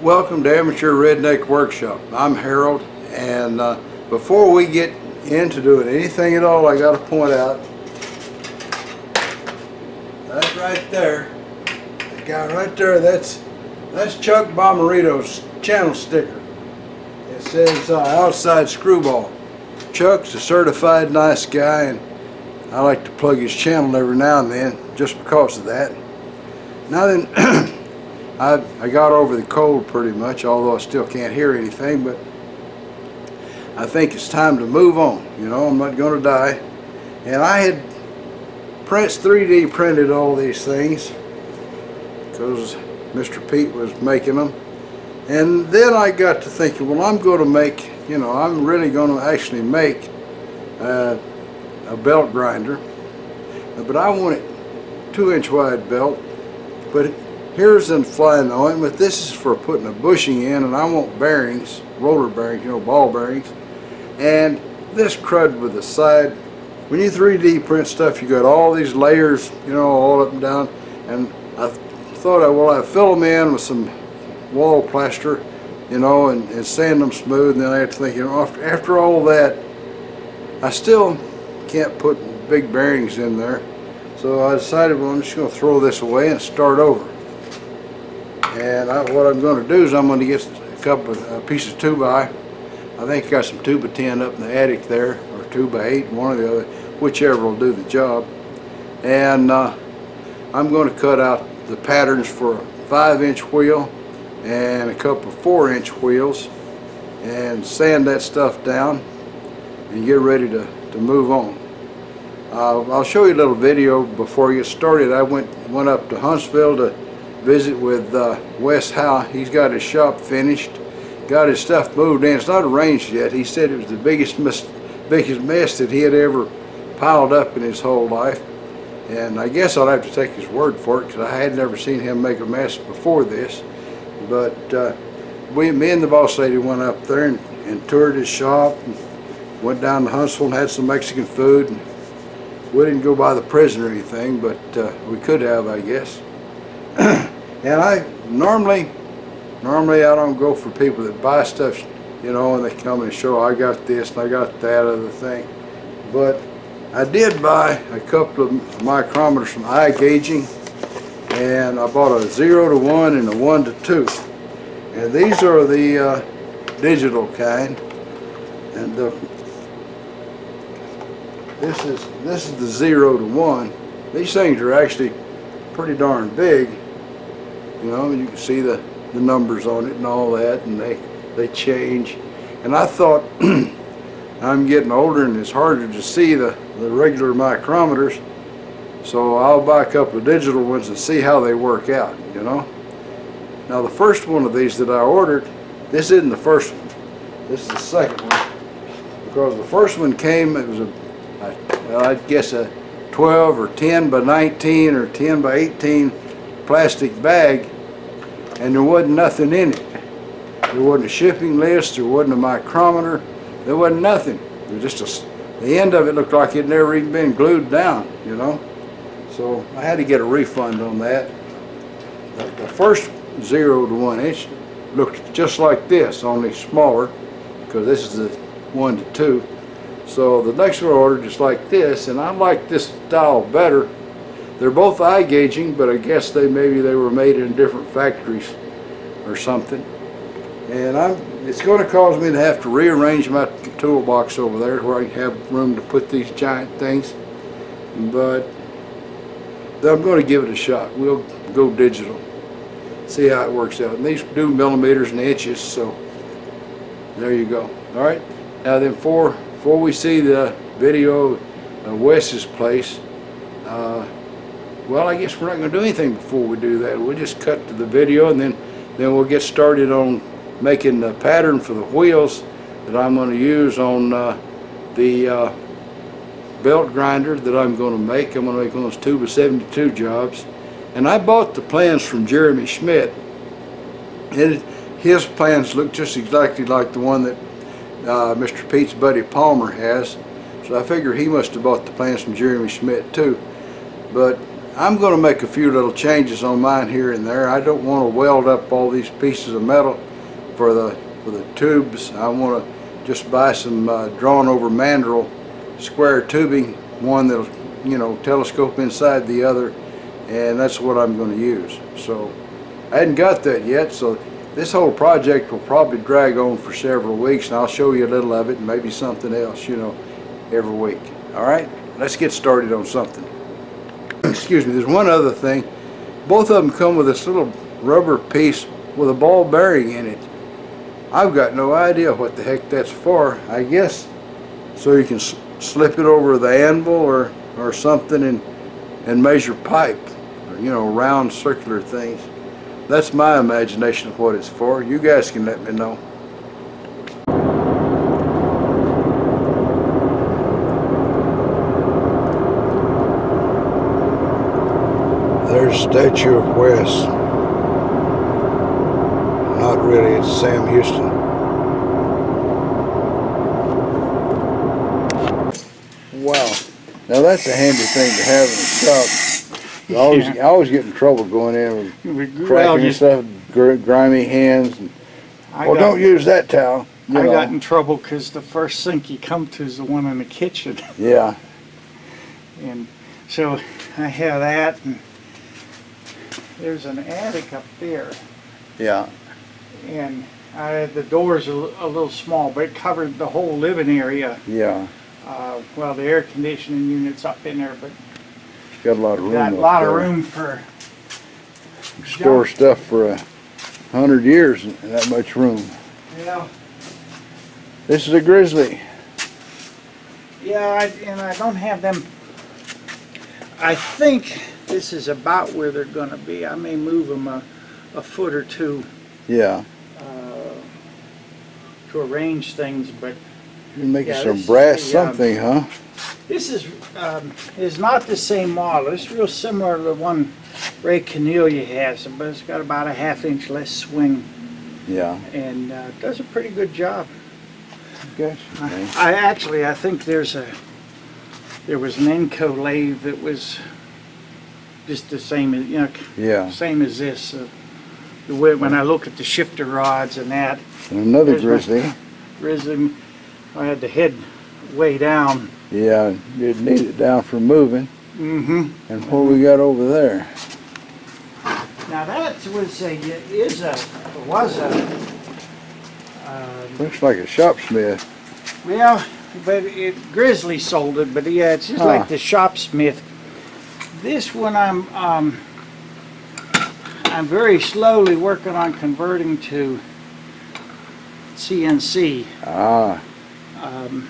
Welcome to Amateur Redneck Workshop. I'm Harold, and before we get into doing anything at all, I got to point out that right there, the guy right there, that's Chuck Bomarito's channel sticker. It says outside screwball. Chuck's a certified nice guy, and I like to plug his channel every now and then just because of that. Now then, I got over the cold pretty much, although I still can't hear anything, but I think it's time to move on. You know, I'm not going to die. And I had 3D printed all these things because Mr. Pete was making them. And then I got to thinking, well, I'm going to make, you know, I'm really going to actually make a belt grinder. But I want it 2-inch wide belt. But here's the flying ointment. This is for putting a bushing in, and I want bearings, roller bearings, you know, ball bearings. And this crud with the side. When you 3D print stuff, you got all these layers, you know, all up and down. And I thought, well, I'd fill them in with some wall plaster, you know, and sand them smooth. And then I had to think, you know, after all that, I still can't put big bearings in there. So I decided, well, I'm just going to throw this away and start over. And what I'm going to do is I'm going to get a couple of pieces of 2x. I think I got some 2x10 up in the attic there, or 2x8, one or the other, whichever will do the job. And I'm going to cut out the patterns for a 5-inch wheel and a couple of 4-inch wheels, and sand that stuff down and get ready to move on. I'll show you a little video before we get started. I went up to Huntsville to visit with Wes Howes. He's got his shop finished, got his stuff moved in. It's not arranged yet. He said it was the biggest mess that he had ever piled up in his whole life. And I guess I'll have to take his word for it, because I had never seen him make a mess before this. But me and the boss lady went up there and toured his shop, and went down to Huntsville and had some Mexican food. And we didn't go by the prison or anything, but we could have, I guess. And I normally I don't go for people that buy stuff, you know, and they come and show, I got this and I got that other thing. But I did buy a couple of micrometers from eye gauging, and I bought a 0 to 1 and a 1 to 2. And these are the digital kind, and this is the 0 to 1. These things are actually pretty darn big. You know, you can see the numbers on it and all that, and they change. And I thought, I'm getting older and it's harder to see the regular micrometers, so I'll buy a couple of digital ones and see how they work out, you know. Now the first one of these that I ordered, this isn't the first one, this is the second one, because the first one came, it was I'd guess a 12 or 10 by 19 or 10 by 18 plastic bag, and there wasn't nothing in it. There wasn't a shipping list, there wasn't a micrometer, there wasn't nothing. There was just the end of it looked like it never even been glued down, you know. So I had to get a refund on that. The first 0 to 1 inch looked just like this, only smaller, because this is the 1 to 2. So the next one I ordered just like this, and I like this style better. They're both eye gauging, but I guess maybe they were made in different factories or something. And it's going to cause me to have to rearrange my toolbox over there where I have room to put these giant things. But I'm going to give it a shot. We'll go digital, see how it works out. And these do millimeters and inches, so there you go. All right. Now then, before we see the video of Wes's place, well, I guess we're not going to do anything before we do that. We'll just cut to the video, and then we'll get started on making the pattern for the wheels that I'm going to use on the belt grinder that I'm going to make. I'm going to make one of those 2x72 jobs. And I bought the plans from Jeremy Schmidt. His plans look just exactly like the one that Mr. Pete's buddy Palmer has. So I figure he must have bought the plans from Jeremy Schmidt too. But I'm going to make a few little changes on mine here and there. I don't want to weld up all these pieces of metal for the tubes. I want to just buy some drawn over mandrel square tubing, one that'll, you know, telescope inside the other, and that's what I'm going to use. So I hadn't got that yet, so this whole project will probably drag on for several weeks, and I'll show you a little of it and maybe something else, you know, every week. All right, let's get started on something. Excuse me, there's one other thing. Both of them come with this little rubber piece with a ball bearing in it. I've got no idea what the heck that's for. I guess so you can slip it over the anvil or something and measure pipe, or, you know, round circular things. That's my imagination of what it's for. You guys can let me know. There's a statue of Wes. Not really, it's Sam Houston. Wow. Now that's a handy thing to have in a shop. I always get in trouble going in with cracking stuff, grimy hands. And, don't use that towel. I got in trouble because the first sink you come to is the one in the kitchen. Yeah. And so I have that, and there's an attic up there. Yeah. And the doors are a little small, but it covered the whole living area. Yeah. Well, the air conditioning unit's up in there, but it's got a lot of room. Got a lot of room for store stuff for 100 years in that much room. Yeah. This is a grizzly. Yeah, and I don't have them. I think this is about where they're going to be. I may move them a foot or two. Yeah. To arrange things, but you're making some brass something, huh? This is not the same model. It's real similar to the one Ray Cornelia has, but it's got about a ½ inch less swing. Yeah. And does a pretty good job. Gotcha. I think there was an Enco lathe that was just the same as, you know, yeah, same as this. The way when I look at the shifter rods and that. And another grizzly. Grizzly. I had the head way down. Yeah, you'd need it down for moving. Mm-hmm. And what we got over there? Now that was looks like a shopsmith. Well, but Grizzly sold it, but yeah, it's just like the shopsmith. This one I'm very slowly working on converting to CNC. Ah. I'm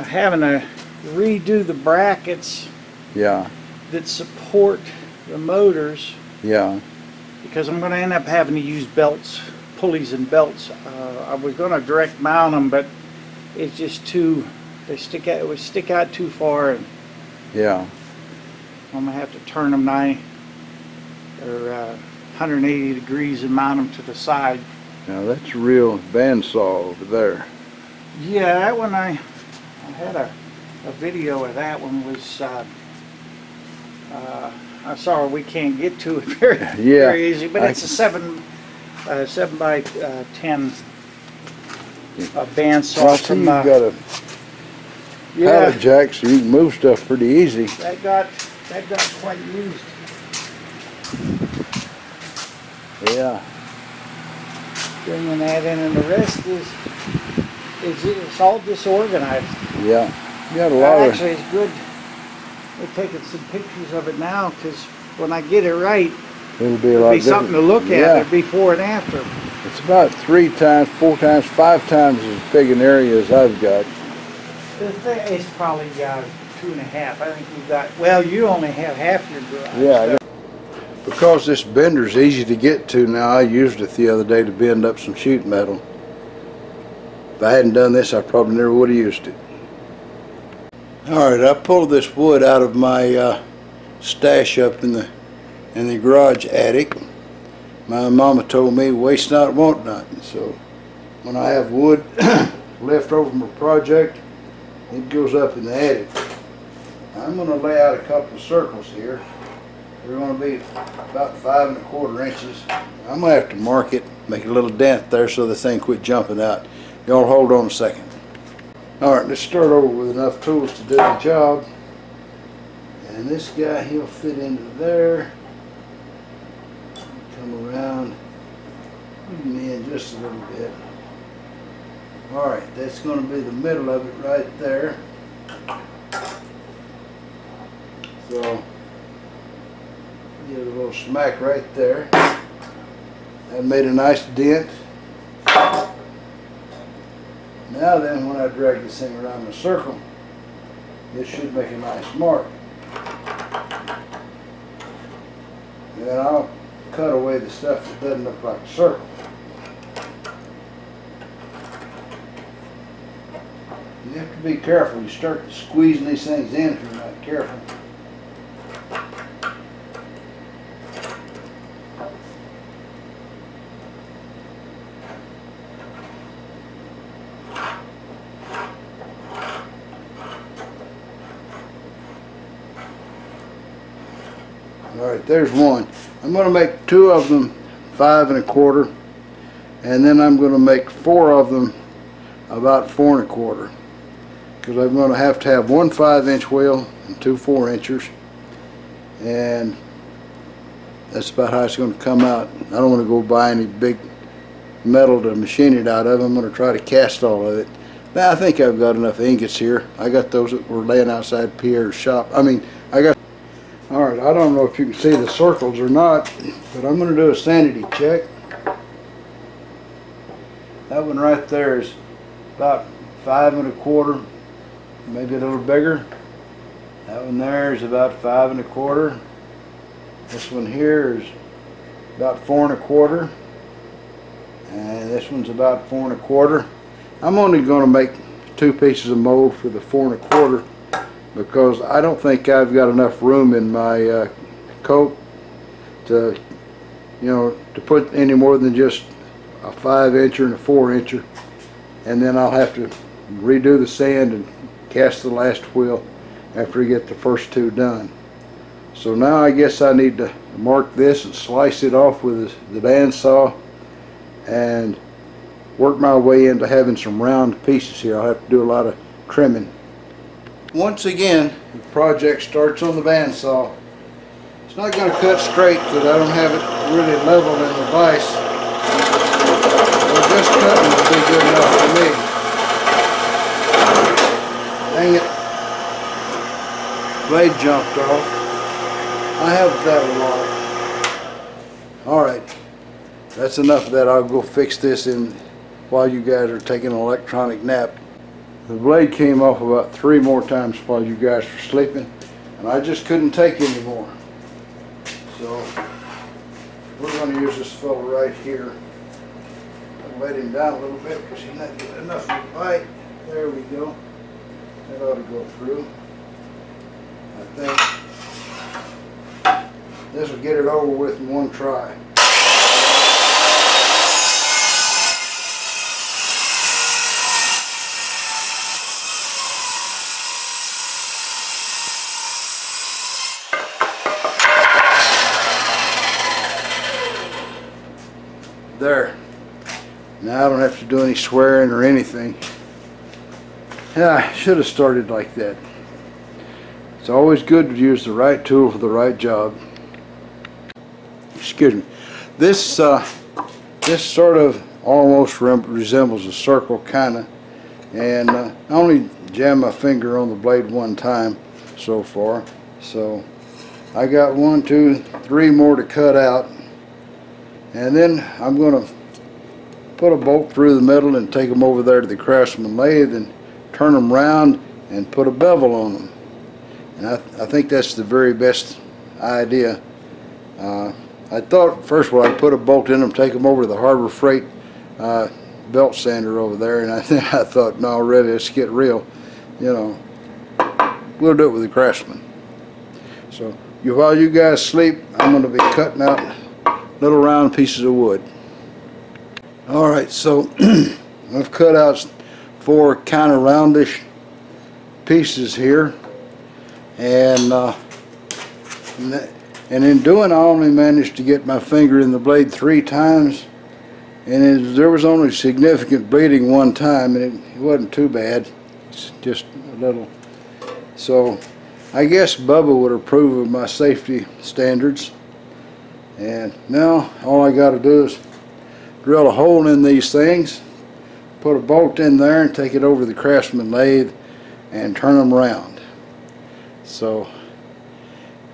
having to redo the brackets. Yeah. That support the motors. Yeah. Because I'm going to end up having to use belts, pulleys and belts. I was going to direct mount them, but it's just too. They stick out. It would stick out too far. And yeah. I'm going to have to turn them 180 degrees and mount them to the side. Now that's a real bandsaw over there. Yeah, that one I had a video of that one. Was I'm sorry we can't get to it very easy, but it's a 7 by 10 bandsaw from. You've got a pallet jack, so you can move stuff pretty easy. That got quite used. Yeah. Bringing that in, and the rest is it's all disorganized. Yeah. You got a lot of. Actually, it's good. We're taking some pictures of it now, because when I get it right, it'll be something to look at before and after. It's about 3 times, 4 times, 5 times as big an area as I've got. It's probably 2.5. I think we've got. Well, you only have half your garage. Yeah. Because this bender's easy to get to now, I used it the other day to bend up some sheet metal. If I hadn't done this, I probably never would have used it. Alright, I pulled this wood out of my stash up in the garage attic. My mama told me, waste not, want not. So when I have wood left over from a project, it goes up in the attic. I'm going to lay out a couple of circles here. They're going to be about 5 1/4 inches. I'm going to have to mark it, make a little dent there so this thing quit jumping out. Y'all hold on a second. Alright, let's start over with enough tools to do the job. And this guy, he'll fit into there. Come around, me in just a little bit. Alright, that's going to be the middle of it right there. So, get a little smack right there. That made a nice dent. Now then, when I drag this thing around in a circle, it should make a nice mark. And then I'll cut away the stuff that doesn't look like a circle. You have to be careful. You start squeezing these things in if you're not careful. Alright, there's one. I'm going to make 2 of them 5 1/4, and then I'm going to make 4 of them about 4 1/4, because I'm going to have 1 5-inch wheel and 2 4-inchers, and that's about how it's going to come out. I don't want to go buy any big metal to machine it out of. I'm going to try to cast all of it. Now I think I've got enough ingots here. I got those that were laying outside Pierre's shop. Alright, I don't know if you can see the circles or not, but I'm going to do a sanity check. That one right there is about 5 1/4, maybe a little bigger. That one there is about 5 1/4. This one here is about 4 1/4. And this one's about 4 1/4. I'm only going to make 2 pieces of mold for the 4 1/4. Because I don't think I've got enough room in my coat to, to put any more than just a 5-incher and a 4-incher, and then I'll have to redo the sand and cast the last wheel after I get the first 2 done. So now I guess I need to mark this and slice it off with the bandsaw and work my way into having some round pieces here. I'll have to do a lot of trimming. Once again, the project starts on the bandsaw. It's not going to cut straight because I don't have it really level in the vise. So just cutting will be good enough for me. Dang it. Blade jumped off. I have that a lot. Alright, that's enough of that. I'll go fix this in while you guys are taking an electronic nap. The blade came off about 3 more times while you guys were sleeping, and I just couldn't take anymore. So we're going to use this fellow right here. I'll let him down a little bit because he's not getting enough of a bite. There we go. That ought to go through. I think this will get it over with in one try. There. Now I don't have to do any swearing or anything. Yeah, I should have started like that. It's always good to use the right tool for the right job. Excuse me. This sort of almost resembles a circle, kinda, and I only jammed my finger on the blade 1 time so far. So I got 1, 2, 3 more to cut out. And then I'm going to put a bolt through the middle and take them over there to the Craftsman lathe and turn them around and put a bevel on them. And I think that's the very best idea. I thought first of all I'd put a bolt in them, take them over to the Harbor Freight belt sander over there, and I thought, no, really, let's get real. We'll do it with the Craftsman. So while you guys sleep, I'm going to be cutting out little round pieces of wood. Alright, so I've cut out 4 kind of roundish pieces here, and And in doing, I only managed to get my finger in the blade 3 times, and there was only significant bleeding one time, and it wasn't too bad. It's just a little. So I guess Bubba would approve of my safety standards. And now all I got to do is drill a hole in these things, put a bolt in there, and take it over the Craftsman lathe and turn them around. So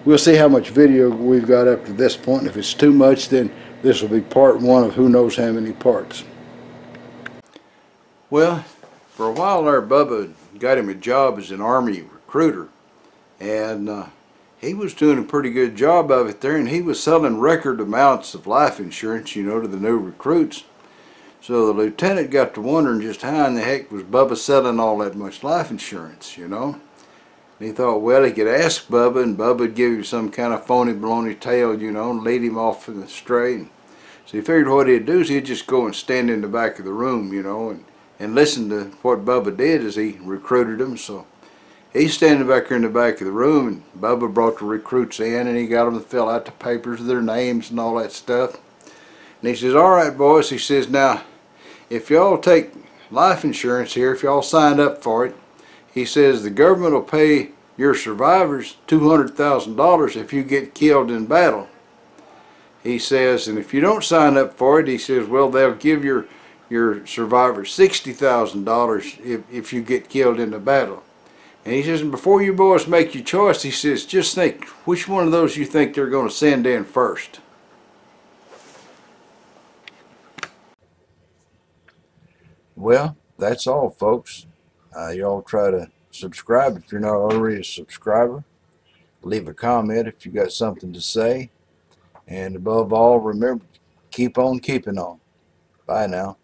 we'll see how much video we've got up to this point. If it's too much, then this will be part 1 of who knows how many parts. Well, for a while there, Bubba got him a job as an Army recruiter, and he was doing a pretty good job of it there, and he was selling record amounts of life insurance, you know, to the new recruits. So the lieutenant got to wondering just how in the heck was Bubba selling all that much life insurance, you know. And he thought, well, he could ask Bubba, and Bubba would give him some kind of phony baloney tale, you know, and lead him off in the stray. So he figured what he'd do is he'd just go and stand in the back of the room, you know, and listen to what Bubba did as he recruited him. So he's standing back here in the back of the room, and Bubba brought the recruits in, and he got them to fill out the papers with their names and all that stuff. And he says, all right, boys, he says, now, if y'all take life insurance here, if y'all signed up for it, he says the government will pay your survivors $200,000 if you get killed in battle. He says, and if you don't sign up for it, he says, well, they'll give your survivors $60,000 if you get killed in the battle. And he says, and before you boys make your choice, he says, just think which one of those you think they're going to send in first. Well, that's all, folks. Y'all try to subscribe if you're not already a subscriber. Leave a comment if you got something to say. And above all, remember, keep on keeping on. Bye now.